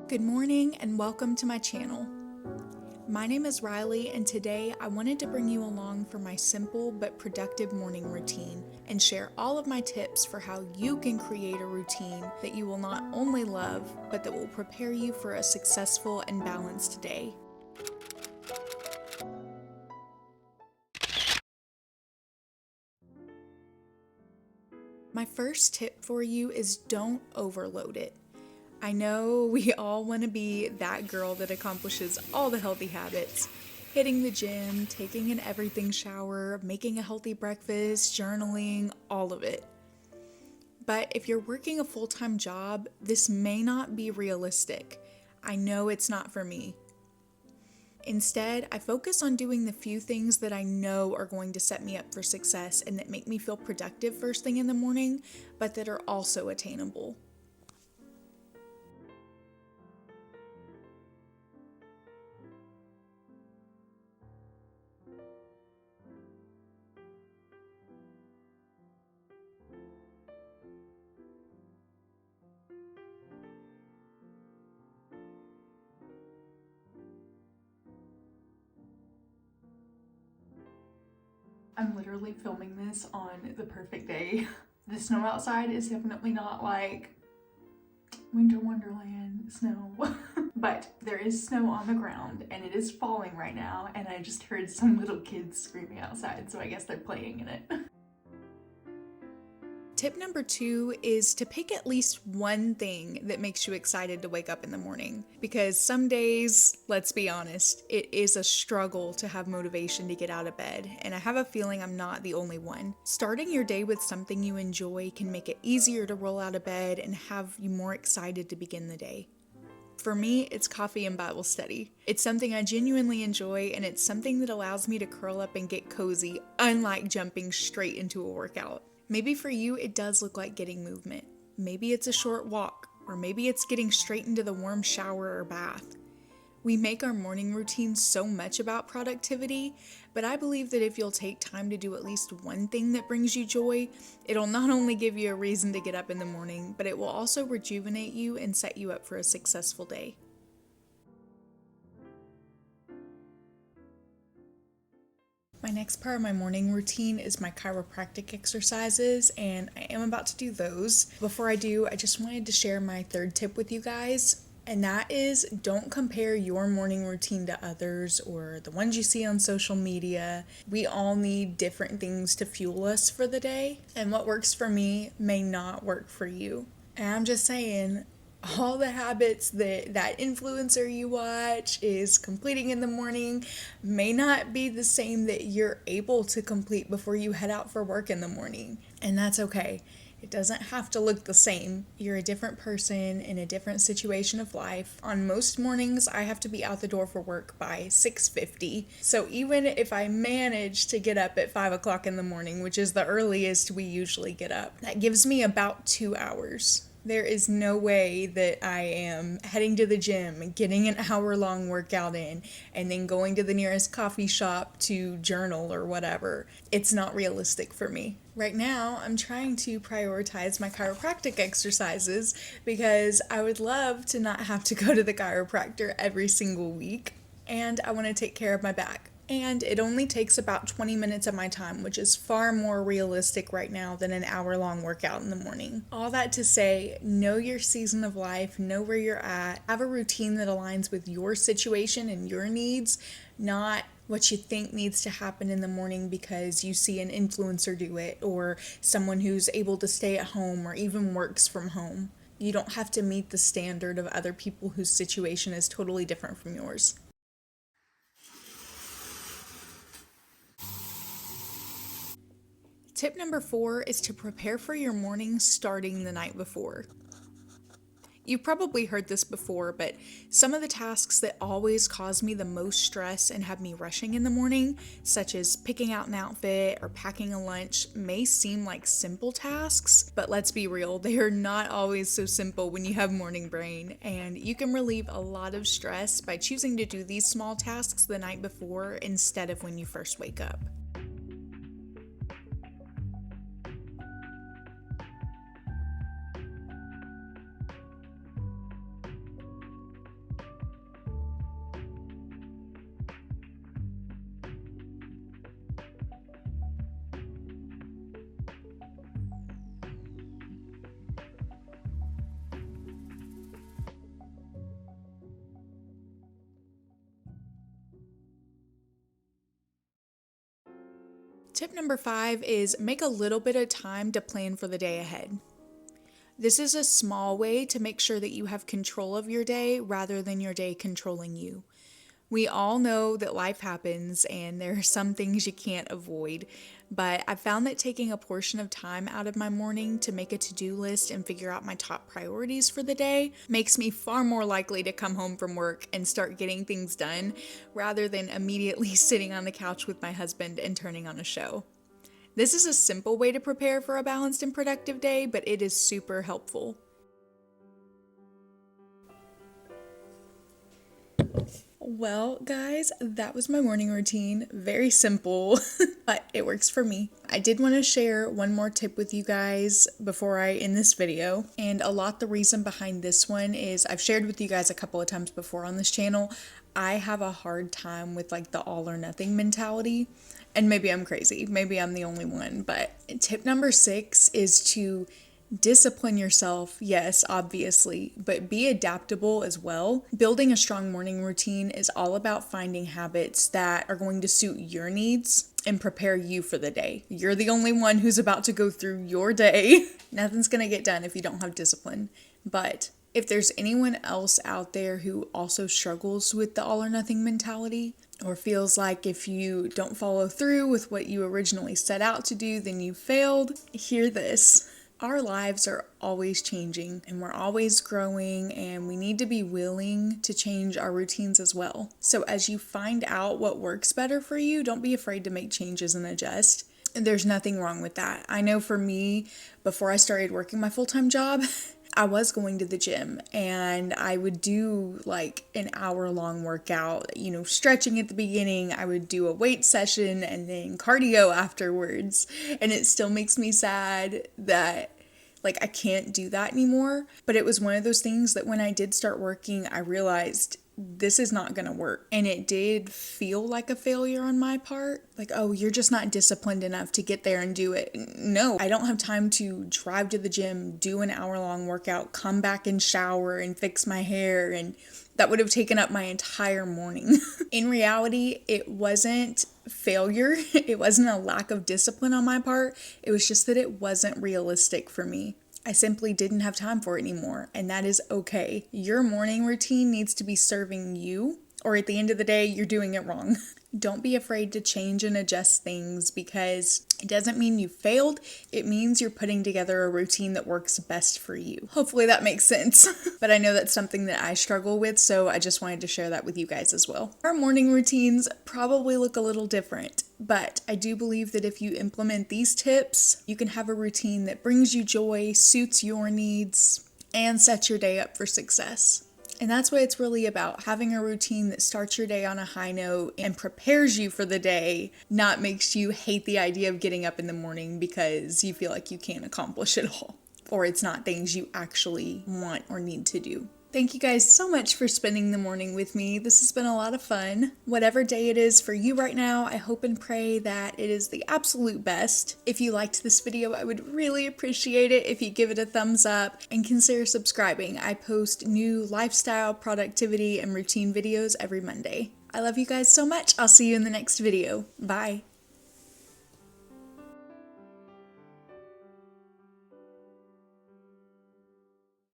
Good morning and welcome to my channel. My name is Riley and today I wanted to bring you along for my simple but productive morning routine and share all of my tips for how you can create a routine that you will not only love but that will prepare you for a successful and balanced day. My first tip for you is don't overload it. I know we all want to be that girl that accomplishes all the healthy habits, hitting the gym, taking an everything shower, making a healthy breakfast, journaling, all of it. But if you're working a full-time job, this may not be realistic. I know it's not for me. Instead, I focus on doing the few things that I know are going to set me up for success and that make me feel productive first thing in the morning, but that are also attainable. I'm literally filming this on the perfect day. The snow outside is definitely not like winter wonderland snow, but there is snow on the ground and it is falling right now, and I just heard some little kids screaming outside, so I guess they're playing in it. Tip number 2 is to pick at least one thing that makes you excited to wake up in the morning. Because some days, let's be honest, it is a struggle to have motivation to get out of bed, and I have a feeling I'm not the only one. Starting your day with something you enjoy can make it easier to roll out of bed and have you more excited to begin the day. For me, it's coffee and Bible study. It's something I genuinely enjoy, and it's something that allows me to curl up and get cozy, unlike jumping straight into a workout. Maybe for you, it does look like getting movement. Maybe it's a short walk, or maybe it's getting straight into the warm shower or bath. We make our morning routines so much about productivity, but I believe that if you'll take time to do at least one thing that brings you joy, it'll not only give you a reason to get up in the morning, but it will also rejuvenate you and set you up for a successful day. My next part of my morning routine is my chiropractic exercises, and I am about to do those. Before I do, I just wanted to share my third tip with you guys, and that is don't compare your morning routine to others or the ones you see on social media. We all need different things to fuel us for the day, and what works for me may not work for you. And I'm just saying, all the habits that influencer you watch is completing in the morning may not be the same that you're able to complete before you head out for work in the morning. And that's okay. It doesn't have to look the same. You're a different person in a different situation of life. On most mornings, I have to be out the door for work by 6:50. So even if I manage to get up at 5 o'clock in the morning, which is the earliest we usually get up, that gives me about 2 hours. There is no way that I am heading to the gym, getting an hour-long workout in, and then going to the nearest coffee shop to journal or whatever. It's not realistic for me. Right now, I'm trying to prioritize my chiropractic exercises because I would love to not have to go to the chiropractor every single week, and I want to take care of my back. And it only takes about 20 minutes of my time, which is far more realistic right now than an hour-long workout in the morning. All that to say, know your season of life, know where you're at, have a routine that aligns with your situation and your needs, not what you think needs to happen in the morning because you see an influencer do it or someone who's able to stay at home or even works from home. You don't have to meet the standard of other people whose situation is totally different from yours. Tip number 4 is to prepare for your morning starting the night before. You've probably heard this before, but some of the tasks that always cause me the most stress and have me rushing in the morning, such as picking out an outfit or packing a lunch, may seem like simple tasks, but let's be real, they are not always so simple when you have morning brain, and you can relieve a lot of stress by choosing to do these small tasks the night before instead of when you first wake up. Tip number 5 is make a little bit of time to plan for the day ahead. This is a small way to make sure that you have control of your day rather than your day controlling you. We all know that life happens and there are some things you can't avoid, but I found that taking a portion of time out of my morning to make a to-do list and figure out my top priorities for the day makes me far more likely to come home from work and start getting things done rather than immediately sitting on the couch with my husband and turning on a show. This is a simple way to prepare for a balanced and productive day, but it is super helpful. Well, guys, that was my morning routine. Very simple, but it works for me. I did want to share one more tip with you guys before I end this video. And the reason behind this one is I've shared with you guys a couple of times before on this channel. I have a hard time with like the all or nothing mentality. And maybe I'm crazy. Maybe I'm the only one. But tip number 6 is to discipline yourself, yes, obviously, but be adaptable as well. Building a strong morning routine is all about finding habits that are going to suit your needs and prepare you for the day. You're the only one who's about to go through your day. Nothing's gonna get done if you don't have discipline. But if there's anyone else out there who also struggles with the all or nothing mentality, or feels like if you don't follow through with what you originally set out to do, then you failed, hear this. Our lives are always changing and we're always growing, and we need to be willing to change our routines as well. So as you find out what works better for you, don't be afraid to make changes and adjust. There's nothing wrong with that. I know for me, before I started working my full-time job, I was going to the gym and I would do like an hour-long workout, stretching at the beginning. I would do a weight session and then cardio afterwards. And it still makes me sad that I can't do that anymore. But it was one of those things that when I did start working, I realized this is not gonna work. And it did feel like a failure on my part. Like, oh, you're just not disciplined enough to get there and do it. No, I don't have time to drive to the gym, do an hour-long workout, come back and shower and fix my hair, and that would have taken up my entire morning. In reality, it wasn't failure. It wasn't a lack of discipline on my part. It was just that it wasn't realistic for me. I simply didn't have time for it anymore, and that is okay. Your morning routine needs to be serving you, or at the end of the day, you're doing it wrong. Don't be afraid to change and adjust things, because it doesn't mean you failed. It means you're putting together a routine that works best for you. Hopefully that makes sense. But I know that's something that I struggle with, so I just wanted to share that with you guys as well. Our morning routines probably look a little different, but I do believe that if you implement these tips, you can have a routine that brings you joy, suits your needs, and sets your day up for success. And that's what it's really about, having a routine that starts your day on a high note and prepares you for the day, not makes you hate the idea of getting up in the morning because you feel like you can't accomplish it all, or it's not things you actually want or need to do. Thank you guys so much for spending the morning with me. This has been a lot of fun. Whatever day it is for you right now, I hope and pray that it is the absolute best. If you liked this video, I would really appreciate it if you give it a thumbs up and consider subscribing. I post new lifestyle, productivity, and routine videos every Monday. I love you guys so much. I'll see you in the next video. Bye.